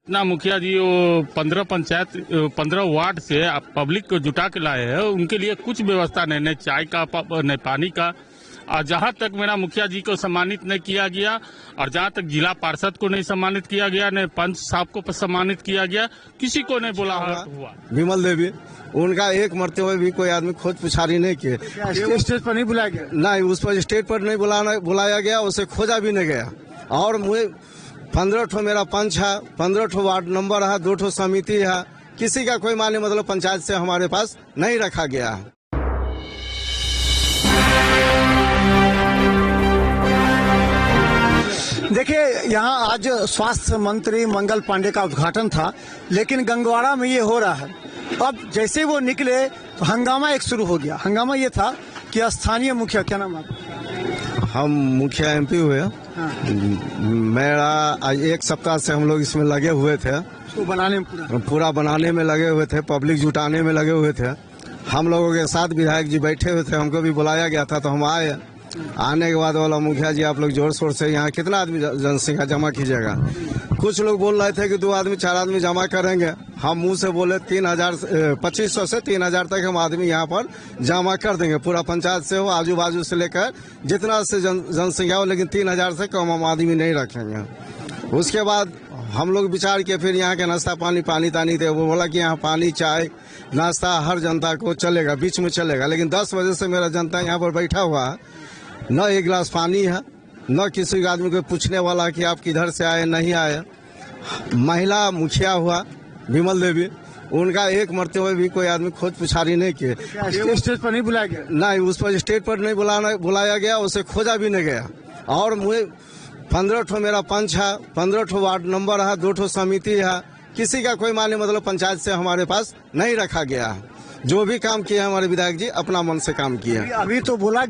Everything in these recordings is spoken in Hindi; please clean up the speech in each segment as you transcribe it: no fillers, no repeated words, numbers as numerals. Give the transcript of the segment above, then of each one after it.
ना मुखिया जी वो 15 वार्ड से पब्लिक को जुटा के लाए हैं, उनके लिए कुछ व्यवस्था नहीं, न चाय का न पानी का। और जहाँ तक मेरा मुखिया जी को सम्मानित नहीं किया गया, और जहाँ तक जिला पार्षद को नहीं सम्मानित किया गया, न पंच साहब को सम्मानित किया गया, किसी को नहीं बोला हुआ। विमल देवी, उनका एक मरते हुए भी कोई आदमी खोज पुछारी नहीं किए। स्टेज पर नहीं बुलाया गया? नहीं, उस पर स्टेज पर नहीं बुलाया गया, उसे खोजा भी नहीं गया। और मुझे 15 ठो मेरा पंच है, 15 ठो वार्ड नंबर है, 2 ठो समिति है, किसी का कोई मान्य मतलब पंचायत से हमारे पास नहीं रखा गया है। देखिए, यहाँ आज स्वास्थ्य मंत्री मंगल पांडे का उद्घाटन था, लेकिन गंगवाड़ा में ये हो रहा है। अब जैसे वो निकले तो हंगामा एक शुरू हो गया। हंगामा ये था कि स्थानीय मुखिया, क्या नाम है? हम मुखिया एमपी हुए। हाँ। मेरा आज 1 सप्ताह से हम लोग इसमें लगे हुए थे, तो बनाने में पूरा बनाने में लगे हुए थे, पब्लिक जुटाने में लगे हुए थे। हम लोगों के साथ विधायक जी बैठे हुए थे, हमको भी बुलाया गया था तो हम आए। आने के बाद बोला, मुखिया जी आप लोग जोर शोर से यहाँ कितना आदमी जनसंख्या जमा कीजिएगा। कुछ लोग बोल रहे थे कि 2 आदमी 4 आदमी जमा करेंगे। हम मुंह से बोले 2500 से 3000 तक हम आदमी यहाँ पर जमा कर देंगे, पूरा पंचायत से हो, आजू बाजू से लेकर जितना से जनसंख्या हो, लेकिन 3000 से कम हम आदमी नहीं रखेंगे। उसके बाद हम लोग विचार किए, फिर यहाँ के नाश्ता पानी तानी थे। वो बोला कि यहाँ पानी चाय नाश्ता हर जनता को चलेगा, बीच में चलेगा। लेकिन 10 बजे से मेरा जनता यहाँ पर बैठा हुआ है, न एक गिलास पानी है, न किसी आदमी को पूछने वाला कि आप किधर से आए नहीं आए। महिला मुखिया हुआ विमल देवी, उनका एक मरते हुए भी कोई आदमी खोज पुछारी नहीं किए। स्टेज पर नहीं बुलाया गया? नहीं, उस पर स्टेज पर नहीं बुलाया गया, उसे खोजा भी नहीं गया। और मुझे 15 ठो मेरा पंच है, 15 ठो वार्ड नंबर है, 2 ठो समिति है, किसी का कोई मान्य मतलब पंचायत से हमारे पास नहीं रखा गया है। जो भी काम किया हमारे विधायक जी अपना मन से काम किया। अभी तो बुलाया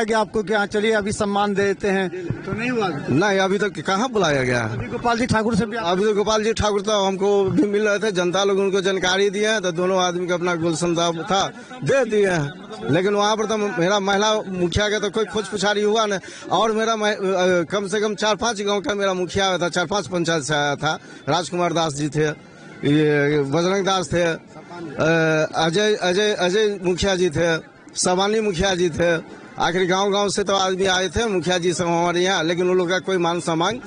गया आपको कि हाँ चलिए अभी सम्मान दे देते हैं, तो नहीं हुआ? नहीं, अभी तक कहाँ बुलाया गया। अभी गोपाल जी ठाकुर से भी अभी तो गोपाल जी ठाकुर तो हमको भी मिल रहे थे, जनता लोग उनको जानकारी दिए हैं, तो दोनों आदमी का अपना गुलशन था दे दिए हैं। लेकिन वहाँ पर तो मेरा महिला मुखिया का तो कोई खोज पुछारी हुआ नहीं। और मेरा कम से कम 4-5 गाँव का मेरा मुखिया आया था, 4-5 पंचायत से आया था। राजकुमार दास जी थे, ये बजरंग दास थे, अजय मुखिया जी थे, सवानी मुखिया जी थे। आखिर गांव से तो आदमी आए थे मुखिया जी सब हमारे यहाँ, लेकिन उन लोग का कोई मान सम्मान।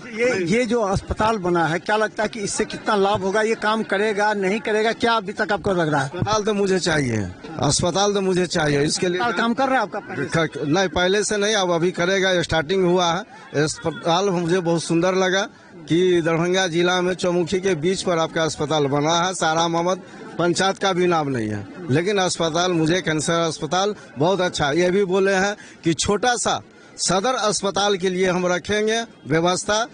ये जो अस्पताल बना है, क्या लगता है कि इससे कितना लाभ होगा? ये काम करेगा नहीं करेगा, क्या अभी तक आपको लग रहा है? अस्पताल तो मुझे चाहिए, अस्पताल तो मुझे चाहिए। इसके लिए काम कर रहा है आपका? नहीं, पहले से नहीं, अब अभी करेगा, स्टार्टिंग हुआ है। अस्पताल मुझे बहुत सुंदर लगा कि दरभंगा जिला में चौमुखी के बीच पर आपका अस्पताल बना है। सारा मोहम्मद पंचायत का भी नाम नहीं है, लेकिन अस्पताल मुझे कैंसर अस्पताल बहुत अच्छा। ये भी बोले हैं कि छोटा सा सदर अस्पताल के लिए हम रखेंगे व्यवस्था,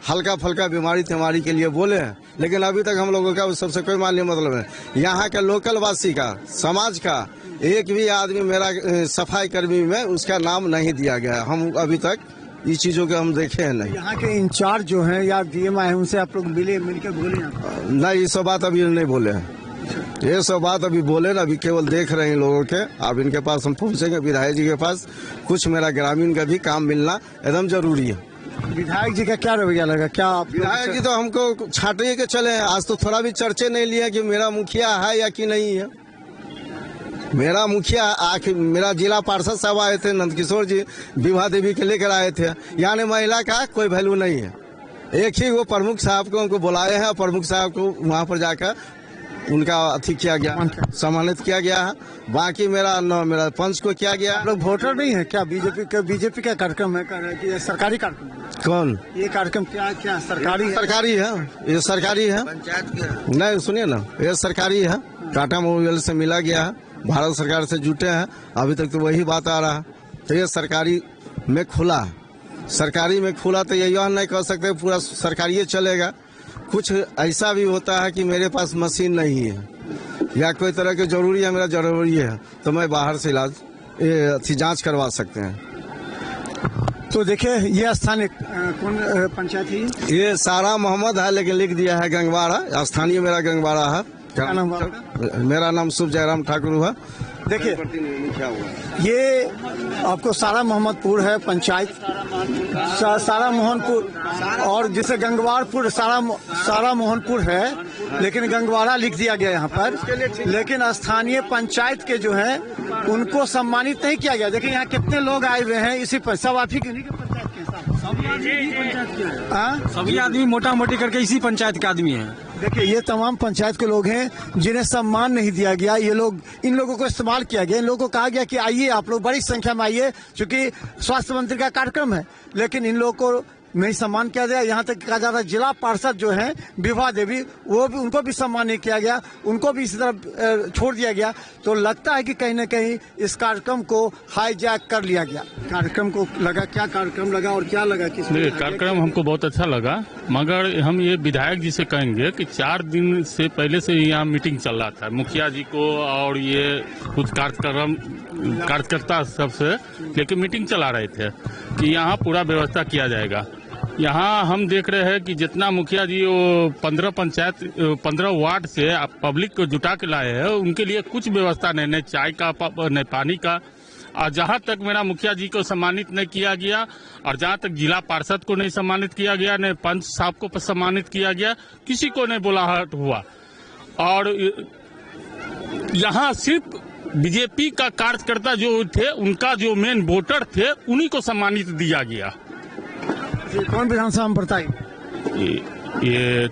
हल्का फल्का बीमारी के लिए बोले हैं। लेकिन अभी तक हम लोगों का उस सबसे कोई मान्य मतलब है। यहाँ के लोकल वासी का, समाज का एक भी आदमी मेरा सफाई कर्मी में उसका नाम नहीं दिया गया। हम अभी तक ये चीजों के हम देखे हैं नहीं। यहाँ के इंचार्ज जो हैं या डीएम है, उनसे आप लोग मिलकर बोले? नहीं, ये सब बात अभी नहीं बोले हैं, ये सब बात अभी बोले ना, अभी केवल देख रहे हैं लोगों के। अब इनके पास हम पहुंचेंगे, विधायक जी के पास। कुछ मेरा ग्रामीण का भी काम मिलना एकदम जरूरी है। विधायक जी का क्या रवैया लगा? क्या विधायक जी तो हमको छाटे के चले हैं। आज तो थोड़ा भी चर्चे नहीं लिए कि मेरा मुखिया है या कि नहीं है। मेरा मुखिया आखिर मेरा जिला पार्षद साहब आए थे, नंदकिशोर जी विभा देवी के लेकर आए थे। यानी महिला का कोई वैल्यू नहीं है। एक ही वो प्रमुख साहब को उनको बुलाए हैं, प्रमुख साहब को वहाँ पर जाकर उनका अति किया गया, सम्मानित किया गया है। बाकी मेरा पंच को किया गया। आप लोग वोटर नहीं है क्या? बीजेपी का कार्यक्रम है, सरकारी कार्यक्रम? कौन ये कार्यक्रम? क्या सरकारी है? सरकारी है, ये सरकारी है। नहीं, सुनिए ना, ये सरकारी है। टाटा मोबाइल से मिला गया है, भारत सरकार से जुटे हैं। अभी तक तो वही बात आ रहा है। तो ये सरकारी में खुला है, सरकारी में खुला तो यही नहीं कह सकते पूरा सरकारी चलेगा। कुछ ऐसा भी होता है कि मेरे पास मशीन नहीं है या कोई तरह की जरूरी है, मेरा जरूरी है, तो मैं बाहर से इलाज जांच करवा सकते हैं। तो देखिए, ये स्थानीय कौन पंचायत है? ये सारा मोहम्मद है, लेकिन लिख दिया है गंगवाड़ा। स्थानीय मेरा गंगवाड़ा है, क्या नाम हुआ आपका? मेरा नाम शुभ जयराम ठाकुर हुआ। देखिए क्या हुआ? ये आपको सारा मोहम्मदपुर है पंचायत, सारा मोहनपुर, और जिसे गंगवारपुर सारा मोहनपुर है, लेकिन गंगवाड़ा लिख दिया गया यहाँ पर। लेकिन स्थानीय पंचायत के जो है उनको सम्मानित नहीं किया गया। देखिए यहाँ कितने लोग आए हुए हैं इसी पर, सब आप ही के नहीं के पंचायत के हाँ? सभी आदमी मोटा मोटी करके इसी पंचायत के आदमी हैं। देखिए ये तमाम पंचायत के लोग हैं जिन्हें सम्मान नहीं दिया गया। ये लोग, इन लोगों को इस्तेमाल किया गया। इन लोगों को कहा गया कि आइए आप लोग बड़ी संख्या में आइए, क्योंकि स्वास्थ्य मंत्री का कार्यक्रम है, लेकिन इन लोगों को नहीं सम्मान किया गया। यहाँ तक कहा जाता है जिला पार्षद जो हैं विभा देवी, वो भी, उनको भी सम्मान नहीं किया गया, उनको भी इसी तरह छोड़ दिया गया। तो लगता है कि कहीं न कहीं इस कार्यक्रम को हाईजैक कर लिया गया। कार्यक्रम को लगा, क्या कार्यक्रम लगा और क्या लगा? किस कार्यक्रम हमको बहुत अच्छा लगा, मगर हम ये विधायक जी से कहेंगे कि 4 दिन से पहले से यहाँ मीटिंग चल रहा था मुखिया जी को और ये कुछ कार्यकर्ता सबसे लेके मीटिंग चला रहे थे कि यहाँ पूरा व्यवस्था किया जाएगा। यहाँ हम देख रहे हैं कि जितना मुखिया जी वो 15 वार्ड से पब्लिक को जुटा के लाए हैं, उनके लिए कुछ व्यवस्था नहीं, नहीं चाय का नहीं पानी का। और जहाँ तक मेरा मुखिया जी को सम्मानित नहीं किया गया, और जहाँ तक जिला पार्षद को नहीं सम्मानित किया गया, न पंच साहब को सम्मानित किया गया, किसी को नहीं बुलाहट हुआ। और यहाँ सिर्फ बीजेपी का कार्यकर्ता जो थे, उनका जो मेन वोटर थे, उन्हीं को सम्मानित दिया गया। कौन विधानसभा में पड़ता है? ये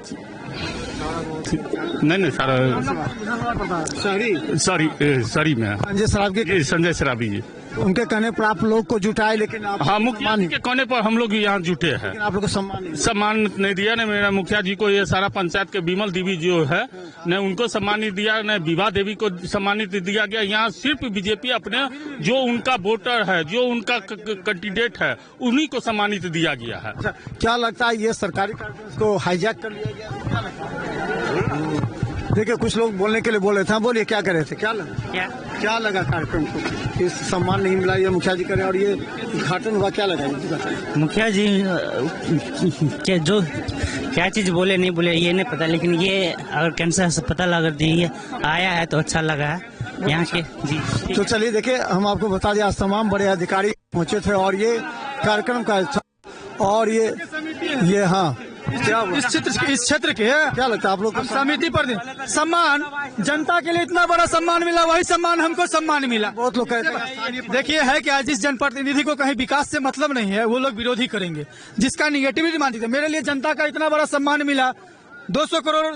नहीं सॉरी में संजय सराबी जी, उनके कहने पर आप लोग को जुटाए, लेकिन आप हाँ मुखिया जी के कहने पर हम लोग यहाँ जुटे हैं। आप लोग को सम्मान नहीं दिया। न मेरा मुखिया जी को ये सारा पंचायत के बिमल देवी जो है न उनको सम्मानित दिया, न विभा देवी को सम्मानित दिया गया। यहाँ सिर्फ बीजेपी अपने जो उनका वोटर है, जो उनका कैंडिडेट है, उन्हीं को सम्मानित दिया गया है। क्या लगता है ये सरकारी कार्यक्रम को हाईजैक कर लिया गया? क्या लगता है? देखिए कुछ लोग बोलने के लिए बोल रहे थे, बोलिए क्या कर रहे थे? क्या लगा कार्यक्रम को? इस सम्मान नहीं मिला ये मुखिया जी करे और ये उद्घाटन हुआ, क्या लगा? मुखिया जी के जो क्या चीज बोले नहीं बोले ये नहीं पता, लेकिन ये अगर कैंसर अस्पताल अगर दिए आया है तो अच्छा लगा है यहाँ के जी। तो चलिए देखिए, हम आपको बता दें आज तमाम बड़े अधिकारी पहुंचे थे और ये कार्यक्रम का और ये हाँ इस क्षेत्र के क्या लगता है आप लोग को? समिति पर सम्मान, जनता के लिए इतना बड़ा सम्मान मिला, वही सम्मान हमको सम्मान मिला। बहुत लोग कहते हैं, देखिए है कि जिस जनप्रतिनिधि को कहीं विकास से मतलब नहीं है, वो लोग विरोधी करेंगे, जिसका निगेटिविटी मानते थे। मेरे लिए जनता का इतना बड़ा सम्मान मिला, 200 करोड़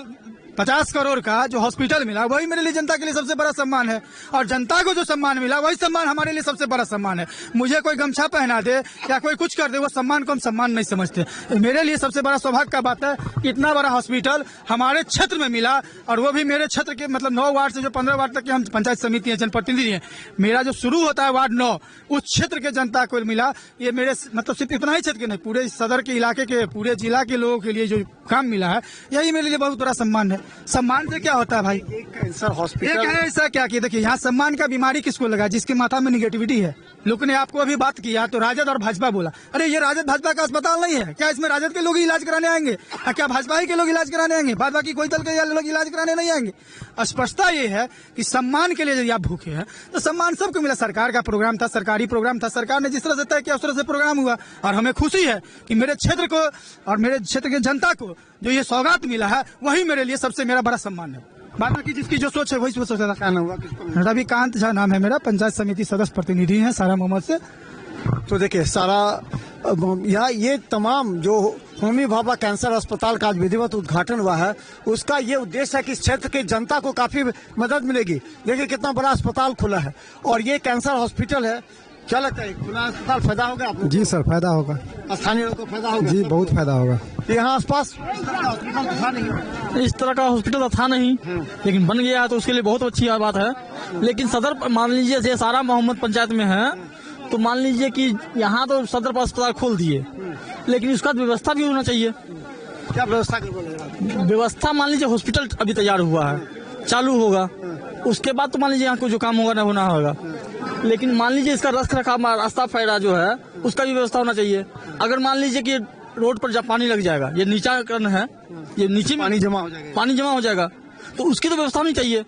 50 करोड़ का जो हॉस्पिटल मिला, वही मेरे लिए जनता के लिए सबसे बड़ा सम्मान है। और जनता को जो सम्मान मिला, वही सम्मान हमारे लिए सबसे बड़ा सम्मान है। मुझे कोई गमछा पहना दे या कोई कुछ कर दे, वो सम्मान को हम सम्मान नहीं समझते। मेरे लिए सबसे बड़ा सौभाग्य का बात है कि इतना बड़ा हॉस्पिटल हमारे क्षेत्र में मिला, और वो भी मेरे क्षेत्र के मतलब 9 वार्ड से जो 15 वार्ड तक के हम पंचायत समिति है, जनप्रतिनिधि है। मेरा जो शुरू होता है वार्ड 9, उस क्षेत्र के जनता को मिला। ये मेरे मतलब सिर्फ इतना ही क्षेत्र के नहीं, पूरे सदर के इलाके के, पूरे जिला के लोगों के लिए जो काम मिला है, यही मेरे लिए बहुत बड़ा सम्मान है। सम्मान से क्या होता है भाई? कैंसर हॉस्पिटल ऐसा क्या कि देखिए यहाँ सम्मान का बीमारी किसको लगा? जिसके माथा में निगेटिविटी है। लोग ने आपको अभी बात किया तो राजद और भाजपा बोला, अरे ये राजद भाजपा का अस्पताल नहीं है क्या? इसमें राजद के लोग ही इलाज कराने आएंगे? क्या भाजपा ही के लोग इलाज कराने आएंगे? भाजपा की कोई दल के लोग इलाज कराने नहीं आएंगे? स्पष्टता ये है कि सम्मान के लिए यदि आप भूखे हैं तो सम्मान सबको मिला। सरकार का प्रोग्राम था, सरकारी प्रोग्राम था, सरकार ने जिस तरह से तय किया उस तरह से प्रोग्राम हुआ, और हमें खुशी है कि मेरे क्षेत्र को और मेरे क्षेत्र के जनता को जो ये सौगात मिला है, वही मेरे लिए सबसे मेरा बड़ा सम्मान है। बाकी जिसकी जो सोच है वही सोच है। क्या नाम हुआ? रविकांत झा नाम है मेरा, पंचायत समिति सदस्य प्रतिनिधि है सारा मोहम्मद से। तो देखिए सारा यहाँ ये तमाम जो होमी भाभा कैंसर अस्पताल का आज विधिवत उद्घाटन हुआ है, उसका ये उद्देश्य है कि इस क्षेत्र की जनता को काफी मदद मिलेगी। देखिए कितना बड़ा अस्पताल खुला है, और ये कैंसर हॉस्पिटल है। क्या लगता है खुला अस्पताल फायदा होगा आपको? जी सर, फायदा होगा। स्थानीय लोगों को फायदा होगा? जी बहुत फायदा होगा। यहाँ आसपास इस तरह का हॉस्पिटल था नहीं, लेकिन बन गया है तो उसके लिए बहुत अच्छी बात है। लेकिन सदर मान लीजिए जैसे सारा मोहम्मद पंचायत में है, तो मान लीजिए कि यहाँ तो सदर पर अस्पताल खोल दिए, लेकिन उसका व्यवस्था भी होना चाहिए। क्या व्यवस्था की बोल रहे हैं? व्यवस्था मान लीजिए हॉस्पिटल अभी तैयार हुआ है, चालू होगा, उसके बाद तो मान लीजिए यहाँ को जो काम होगा ना होना होगा। लेकिन मान लीजिए इसका रख रखाव रास्ता पैरा जो है उसका भी व्यवस्था होना चाहिए। अगर मान लीजिए कि रोड पर जब पानी लग जाएगा, ये नीचा करण है, ये नीचे पानी जमा हो जाएगा। पानी जमा हो जाएगा, तो उसकी तो व्यवस्था होनी चाहिए।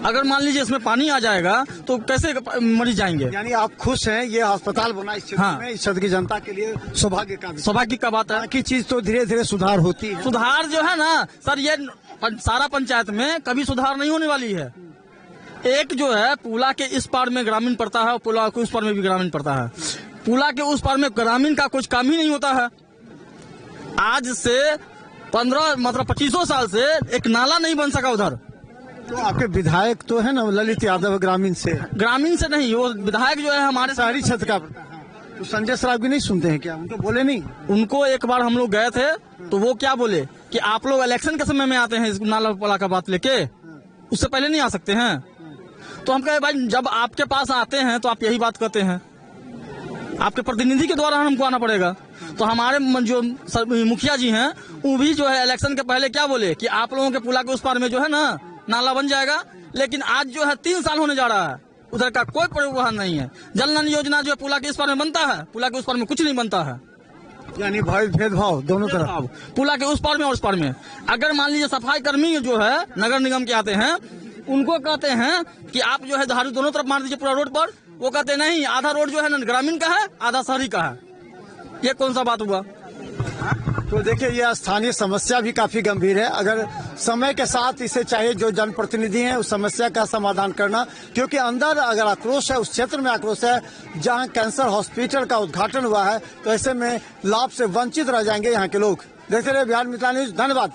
अगर मान लीजिए इसमें पानी आ जाएगा तो कैसे मरीज जाएंगे। यानी आप खुश हैं ये अस्पताल बना इस क्षेत्र हाँ। में, इस क्षेत्र की जनता के लिए सौभाग्य का विषय। सौभाग्य का बात है। बाकी चीज तो धीरे धीरे सुधार होती है। सुधार जो है ना सर, ये सारा पंचायत में कभी सुधार नहीं होने वाली है। एक जो है पुला के इस पार में ग्रामीण पड़ता है और पुला के उस पार में भी ग्रामीण पड़ता है। पुला के उस पार में ग्रामीण का कुछ काम ही नहीं होता है। आज से 25 साल से एक नाला नहीं बन सका उधर। तो आपके विधायक तो है ना ललित यादव, ग्रामीण से नहीं, वो विधायक जो है हमारे शहरी क्षेत्र का। तो संजय सरावगी नहीं सुनते हैं क्या? उनको बोले नहीं? उनको एक बार हम लोग गए थे तो वो क्या बोले कि आप लोग इलेक्शन के समय में आते हैं इस नाला पुला का बात लेके, उससे पहले नहीं आ सकते हैं। तो हम कहे भाई जब आपके पास आते हैं तो आप यही बात करते हैं, आपके प्रतिनिधि के द्वारा हमको आना पड़ेगा। तो हमारे जो मुखिया जी हैं वो भी जो है इलेक्शन के पहले क्या बोले कि आप लोगों के पुला के उस पार में जो है ना नाला बन जाएगा, लेकिन आज जो है 3 साल होने जा रहा है, उधर का कोई परिवहन नहीं है। जल नल योजना जो है पुला के इस पार में बनता है, पुला के उस पार में कुछ नहीं बनता है। यानी भाई भेदभाव दोनों तरफ, पुला के उस पार में और उस पार में। अगर मान लीजिए सफाई कर्मी जो है नगर निगम के आते हैं, उनको कहते हैं कि आप जो है झाड़ू दोनों तरफ मार दीजिए पूरा रोड पर, वो कहते नहीं आधा रोड जो है ना ग्रामीण का है, आधा शहरी का है। ये कौन सा बात हुआ? तो देखिए ये स्थानीय समस्या भी काफी गंभीर है। अगर समय के साथ इसे चाहिए जो जनप्रतिनिधि हैं उस समस्या का समाधान करना, क्योंकि अंदर अगर आक्रोश है, उस क्षेत्र में आक्रोश है जहां कैंसर हॉस्पिटल का उद्घाटन हुआ है, तो ऐसे में लाभ से वंचित रह जाएंगे यहाँ के लोग। देखते रहे बिहार मिथिला न्यूज। धन्यवाद।